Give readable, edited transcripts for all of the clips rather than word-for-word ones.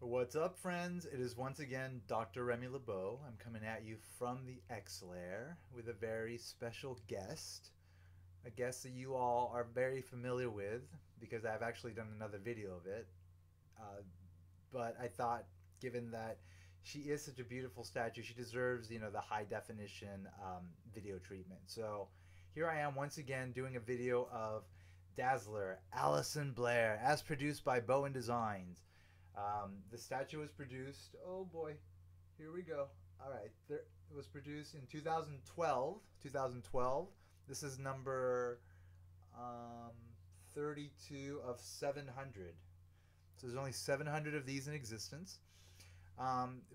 What's up, friends? It is once again Dr. Remy LeBeau. I'm coming at you from the X-Lair with a very special guest. A guest that you all are very familiar with because I've actually done another video of it. Uh, but I thought, given that she is such a beautiful statue, she deserves, the high definition video treatment. So here I am once again doing a video of Dazzler, Allison Blair, as produced by Bowen Designs. The statue was produced. Oh boy, here we go. All right, there it was produced in 2012. 2012. This is number 32 of 700. So there's only 700 of these in existence.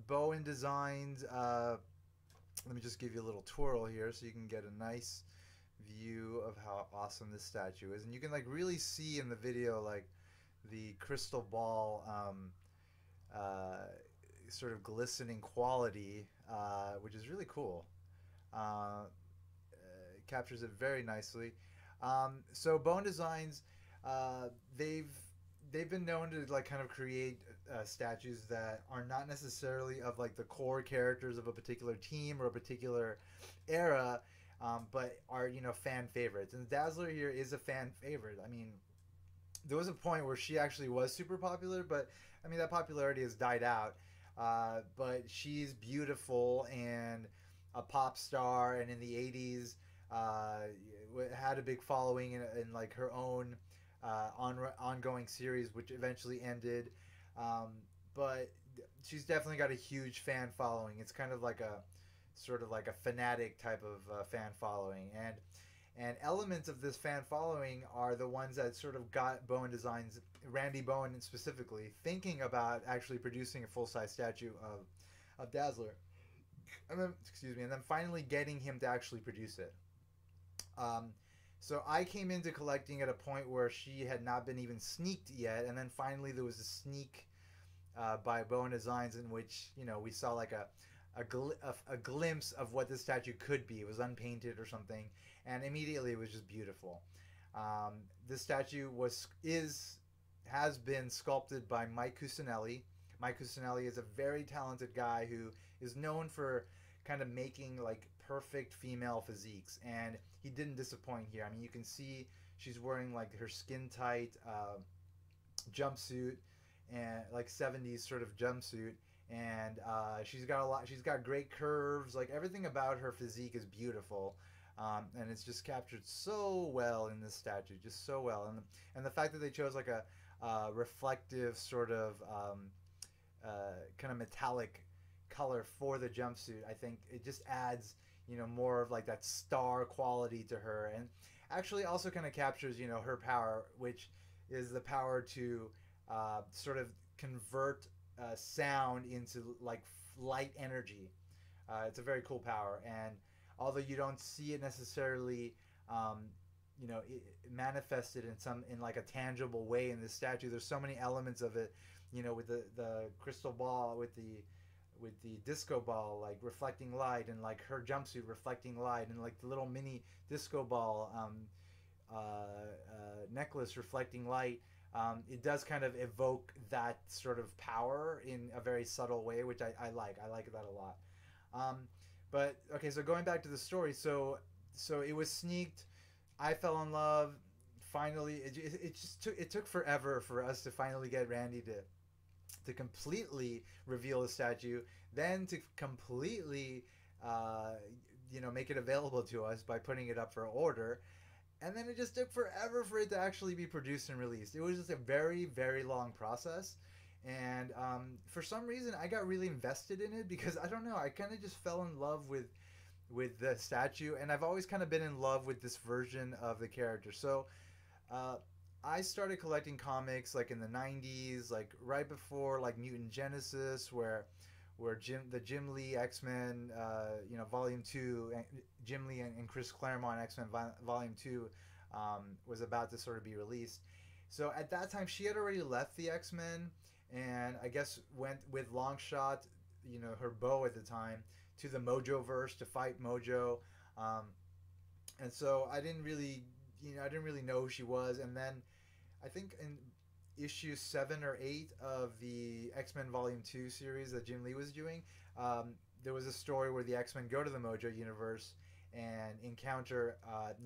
Bowen Designs. Let me just give you a little twirl here so you can get a nice view of how awesome this statue is, and you can like really see in the video like the crystal ball uh, sort of glistening quality, which is really cool. It captures it very nicely. So Bone Designs, they've been known to like kind of create statues that are not necessarily of like the core characters of a particular team or a particular era, but are fan favorites. And Dazzler here is a fan favorite. I mean, there was a point where she actually was super popular, but I mean that popularity has died out. But she's beautiful and a pop star, and in the '80s, had a big following in like her own ongoing series, which eventually ended. But she's definitely got a huge fan following. It's kind of like a sort of like a fanatic type of fan following, and elements of this fan following are the ones that sort of got Bowen Designs, Randy Bowen specifically, thinking about actually producing a full size statue of Dazzler. And then, excuse me, and then finally getting him to actually produce it. Um, so I came into collecting at a point where she had not been even sneaked yet, and then finally there was a sneak by Bowen Designs in which we saw like a glimpse of what this statue could be. It was unpainted or something, and immediately it was just beautiful. This statue has been sculpted by Mike Cusinelli. Mike Cusinelli is a very talented guy who is known for kind of making like perfect female physiques, and he didn't disappoint here. I mean, you can see she's wearing like her skin tight jumpsuit, and like 70s sort of jumpsuit, and she's got a lot. She's got great curves. Like everything about her physique is beautiful, and it's just captured so well in this statue, just so well. And the fact that they chose like a reflective sort of kind of metallic color for the jumpsuit, I think it just adds more of like that star quality to her, and actually also kind of captures her power, which is the power to sort of convert sound into like light energy. It's a very cool power, and although you don't see it necessarily, manifested in like a tangible way in this statue. There's so many elements of it, with the crystal ball, with the disco ball like reflecting light, and like her jumpsuit reflecting light, and like the little mini disco ball necklace reflecting light. It does kind of evoke that sort of power in a very subtle way, which I like. I like that a lot. Um, but okay, so going back to the story, so it was sneaked. I fell in love. Finally, it just took forever for us to finally get Randy to completely reveal the statue, then to completely make it available to us by putting it up for order, and then it just took forever for it to actually be produced and released. It was just a very, very long process, and for some reason I got really invested in it because I don't know, I kind of just fell in love with the statue, and I've always kind of been in love with this version of the character. So uh, I started collecting comics like in the '90s, like right before like Mutant Genesis, where Jim Lee X Men, Volume Two, Jim Lee and Chris Claremont X Men Volume Two was about to sort of be released. So at that time, she had already left the X Men, and I guess went with Longshot, her beau at the time, to the Mojo verse to fight Mojo. Um, and so I didn't really know who she was. And then I think issue 7 or 8 of the X-Men Volume 2 series that Jim Lee was doing. There was a story where the X-Men go to the Mojo universe and encounter,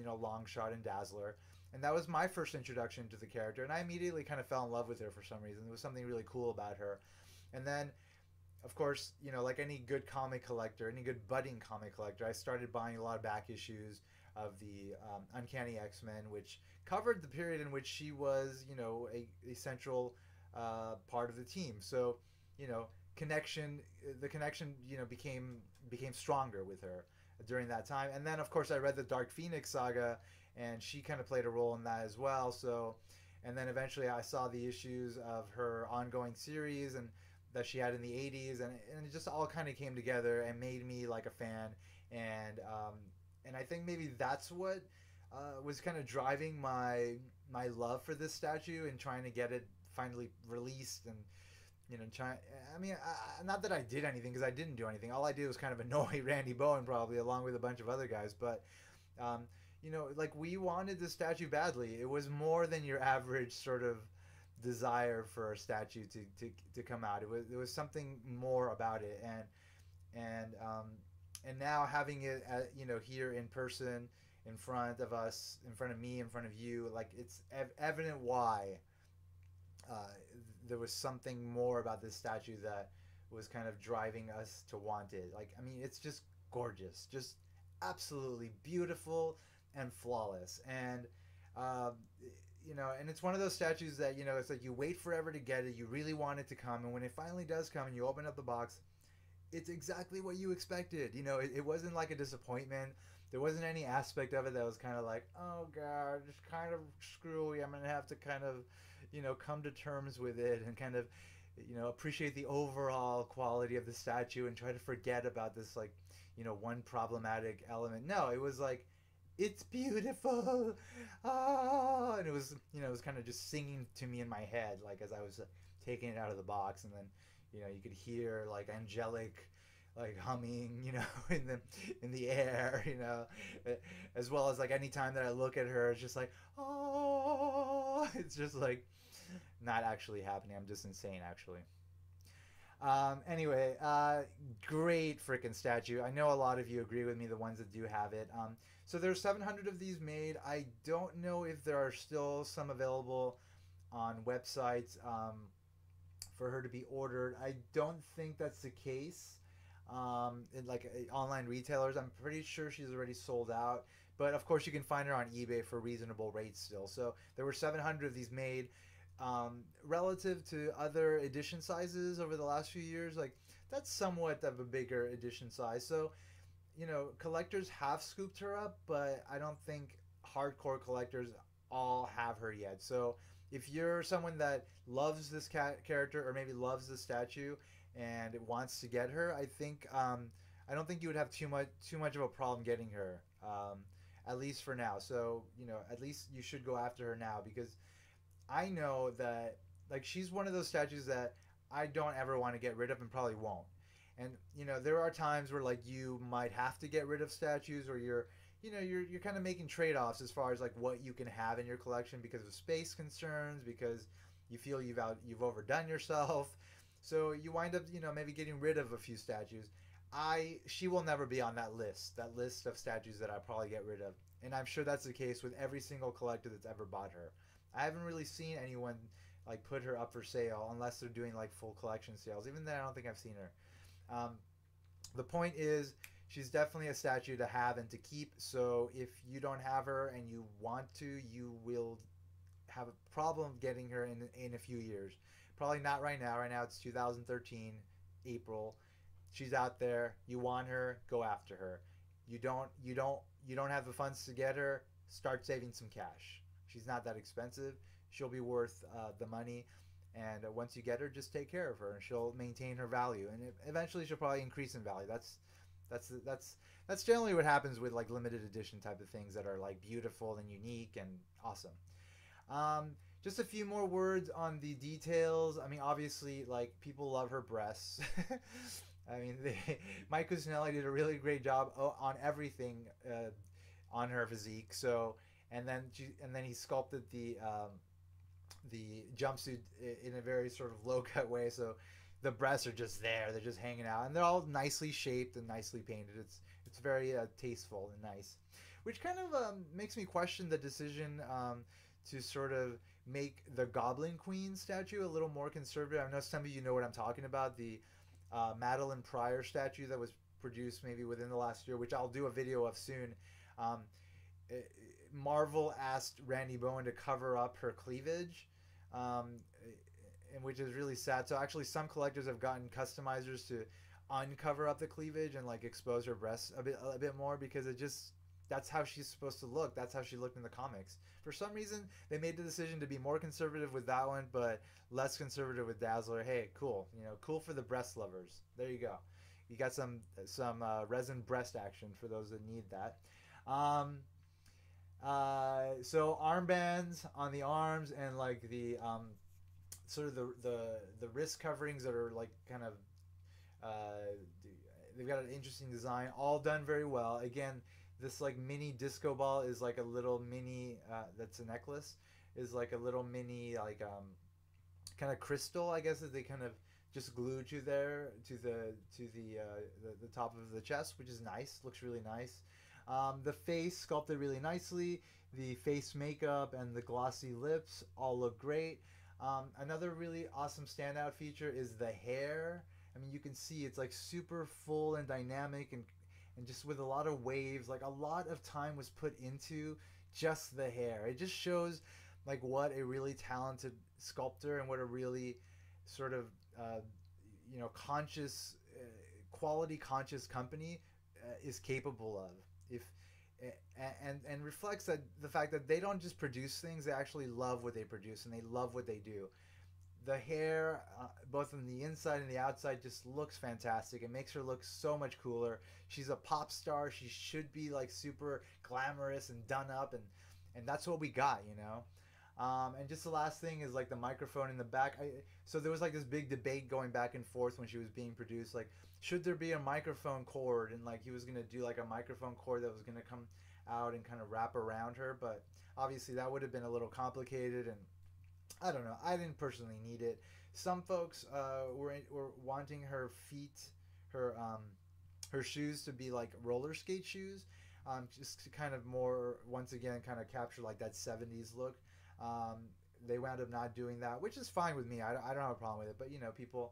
Longshot and Dazzler. And that was my first introduction to the character. And I immediately kind of fell in love with her for some reason. There was something really cool about her. And then, of course, like any good comic collector, any good budding comic collector, I started buying a lot of back issues of the Uncanny X-Men, which covered the period in which she was, a central part of the team. So, you know, the connection, became stronger with her during that time. And then, of course, I read the Dark Phoenix saga, and she kind of played a role in that as well. So, and then eventually I saw the issues of her ongoing series and that she had in the 80s, and it just all kind of came together and made me like a fan. And I think maybe that's what was kind of driving my love for this statue and trying to get it finally released. And not that I did anything, because I didn't do anything. All I did was kind of annoy Randy Bowen, probably, along with a bunch of other guys. But like, we wanted the statue badly. It was more than your average sort of desire for a statue to come out. There was something more about it. And now having it here in person, in front of us, in front of me, in front of you, like, it's evident why there was something more about this statue that was kind of driving us to want it. Like, I mean, it's just gorgeous, just absolutely beautiful and flawless. And and it's one of those statues that, it's like you wait forever to get it, you really want it to come, and when it finally does come and you open up the box, it's exactly what you expected. It wasn't like a disappointment. There wasn't any aspect of it that was kind of like, oh god, just kind of screwy. I'm gonna have to kind of, come to terms with it and kind of, appreciate the overall quality of the statue and try to forget about this, like, one problematic element. No, it was like, it's beautiful, and it was, it was kind of just singing to me in my head, like, as I was taking it out of the box. And then, you could hear, like, angelic, like, humming, in the air, as well as, like, any time that I look at her, it's just like, oh, it's just like not actually happening. I'm just insane, actually. Anyway, great freaking statue. I know a lot of you agree with me, the ones that do have it. So there's 700 of these made. I don't know if there are still some available on websites for her to be ordered. I don't think that's the case. In like online retailers, I'm pretty sure she's already sold out. But of course, you can find her on eBay for reasonable rates still. So there were 700 of these made. Relative to other edition sizes over the last few years, like, that's somewhat of a bigger edition size. So, collectors have scooped her up, but I don't think hardcore collectors all have her yet. So if you're someone that loves this character, or maybe loves the statue and wants to get her, I think I don't think you would have too much of a problem getting her, at least for now. So, at least you should go after her now, because I know that, like, she's one of those statues that I don't ever want to get rid of, and probably won't. And there are times where, like, you might have to get rid of statues, or you're kind of making trade-offs as far as, like, what you can have in your collection because of space concerns, because you feel you've overdone yourself. So you wind up, maybe getting rid of a few statues. She will never be on that list of statues that I probably get rid of. And I'm sure that's the case with every single collector that's ever bought her. I haven't really seen anyone, like, put her up for sale unless they're doing, like, full collection sales. Even then, I don't think I've seen her. The point is, she's definitely a statue to have and to keep. So if you don't have her and you want to, you will have a problem getting her in a few years. Probably not right now. Right now it's 2013, April. She's out there. You want her, go after her. You don't have the funds to get her, start saving some cash. She's not that expensive. She'll be worth the money. And once you get her, just take care of her, and she'll maintain her value. And eventually, she'll probably increase in value. That's generally what happens with, like, limited edition type of things that are, like, beautiful and unique and awesome. Just a few more words on the details. I mean, obviously, like, people love her breasts. I mean, Mike Cusinelli did a really great job on everything on her physique. So, and then he sculpted the the jumpsuit in a very sort of low cut way. So the breasts are just there; they're just hanging out, and they're all nicely shaped and nicely painted. It's very tasteful and nice, which kind of makes me question the decision to sort of make the Goblin Queen statue a little more conservative. I know some of you know what I'm talking about. The Madeline Pryor statue that was produced maybe within the last year, which I'll do a video of soon. Um, Marvel asked Randy Bowen to cover up her cleavage, um, and which is really sad. So actually, some collectors have gotten customizers to uncover up the cleavage and like expose her breasts a bit more because it just that's how she's supposed to look. That's how she looked in the comics. For some reason, they made the decision to be more conservative with that one, but less conservative with Dazzler. Hey, cool. You know, cool for the breast lovers. There you go. You got some resin breast action for those that need that. Um, so armbands on the arms and like the sort of the wrist coverings that are like kind of uh, they've got an interesting design, all done very well. Again, this like mini disco ball is like a little mini that's a necklace is like a little mini like kind of crystal, I guess, that they kind of just glued to there to the top of the chest, which is nice. Looks really nice. The face sculpted really nicely. The face makeup and the glossy lips all look great. Another really awesome standout feature is the hair. I mean, you can see it's like super full and dynamic and just with a lot of waves. Like a lot of time was put into just the hair. It just shows like what a really talented sculptor and what a really sort of conscious, quality conscious company is capable of. If and reflects that the fact that they don't just produce things; they actually love what they produce and they love what they do. The hair, both on the inside and the outside, just looks fantastic. It makes her look so much cooler. She's a pop star. She should be like super glamorous and done up, and that's what we got, you know. And just the last thing is like the microphone in the back. So there was like this big debate going back and forth when she was being produced. Like, should there be a microphone cord? And like he was gonna do like a microphone cord that was gonna come out and kind of wrap around her. But obviously that would have been a little complicated, and I don't know. I didn't personally need it. Some folks were wanting her feet, her her shoes to be like roller skate shoes, just to kind of more once again kind of capture like that '70s look. Um, they wound up not doing that, which is fine with me. I don't have a problem with it. But you know, people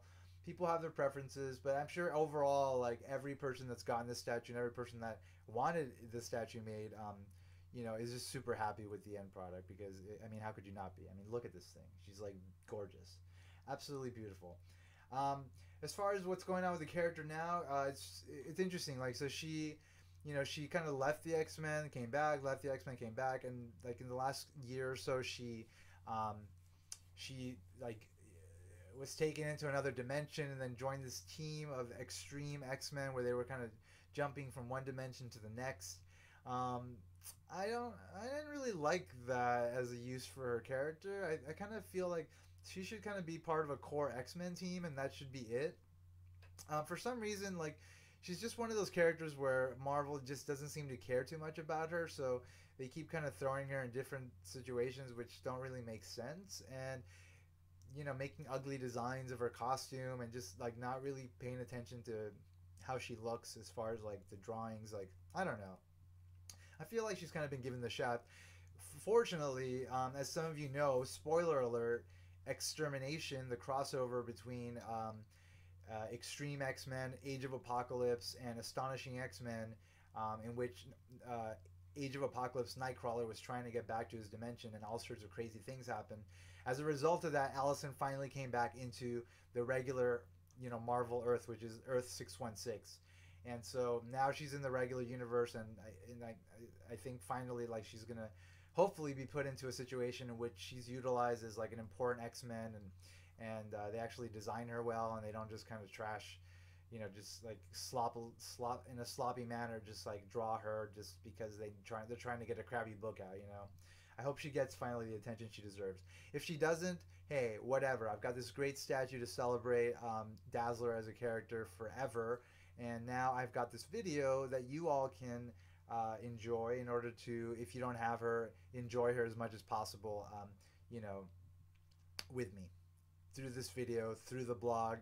have their preferences. But I'm sure overall, like every person that's gotten this statue and every person that wanted this statue made, is just super happy with the end product because I mean, how could you not be? I mean, look at this thing. She's like gorgeous, absolutely beautiful. Um, as far as what's going on with the character now, it's interesting. Like, so she kind of left the X-Men, came back, left the X-Men, came back, and like in the last year or so, she like was taken into another dimension and then joined this team of extreme X-Men where they were kind of jumping from one dimension to the next. Um, I didn't really like that as a use for her character. I kind of feel like she should kind of be part of a core X-Men team, and that should be it. For some reason, like she's just one of those characters where Marvel just doesn't seem to care too much about her, so they keep kind of throwing her in different situations which don't really make sense, and making ugly designs of her costume and just like not really paying attention to how she looks as far as like the drawings. Like, I don't know. I feel like she's kind of been given the shaft. Fortunately, as some of you know, spoiler alert, Extermination, the crossover between Extreme X-Men, Age of Apocalypse, and Astonishing X-Men, in which Age of Apocalypse Nightcrawler was trying to get back to his dimension and all sorts of crazy things happened. As a result of that, Allison finally came back into the regular, Marvel Earth, which is Earth 616. And so now she's in the regular universe, and I think finally like she's gonna hopefully be put into a situation in which she's utilized as like an important X-Men, and they actually design her well, and they don't just kind of trash, just like slop in a sloppy manner, just like draw her just because they're trying to get a crappy book out. I hope she gets finally the attention she deserves. If she doesn't, hey, whatever. I've got this great statue to celebrate Dazzler as a character forever, and now I've got this video that you all can enjoy in order to, if you don't have her, enjoy her as much as possible. with me through this video, through the blog.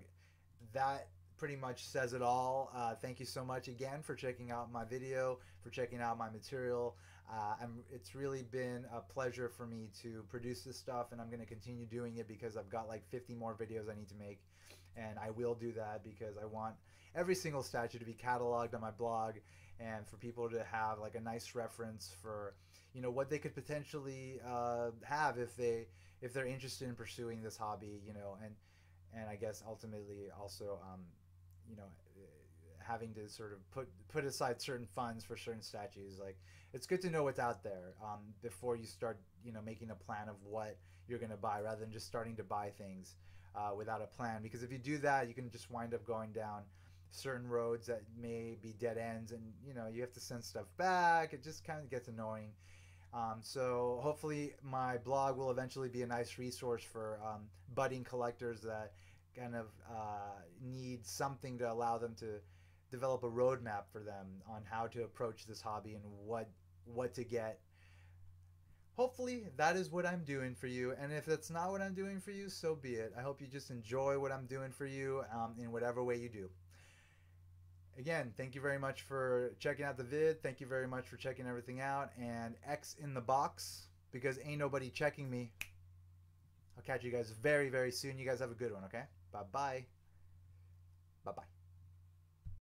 That pretty much says it all. Thank you so much again for checking out my video, for checking out my material. It's really been a pleasure for me to produce this stuff, and I'm going to continue doing it because I've got like 50 more videos I need to make, and I will do that because I want every single statue to be cataloged on my blog and for people to have like a nice reference for, you know, what they could potentially have if they're interested in pursuing this hobby, you know, and I guess ultimately also you know, having to sort of put aside certain funds for certain statues. Like, it's good to know what's out there before you start, you know, making a plan of what you're going to buy, rather than just starting to buy things without a plan. Because if you do that, you can just wind up going down certain roads that may be dead ends, and you know, you have to send stuff back. It just kind of gets annoying. So hopefully my blog will eventually be a nice resource for budding collectors that kind of need something to allow them to develop a roadmap for them on how to approach this hobby and what to get. Hopefully that is what I'm doing for you, and if that's not what I'm doing for you, so be it. I hope you just enjoy what I'm doing for you in whatever way you do. Again, thank you very much for checking out the vid. Thank you very much for checking everything out, and X in the box, because ain't nobody checking me. I'll catch you guys very, very soon. You guys have a good one, okay? Bye-bye. Bye-bye.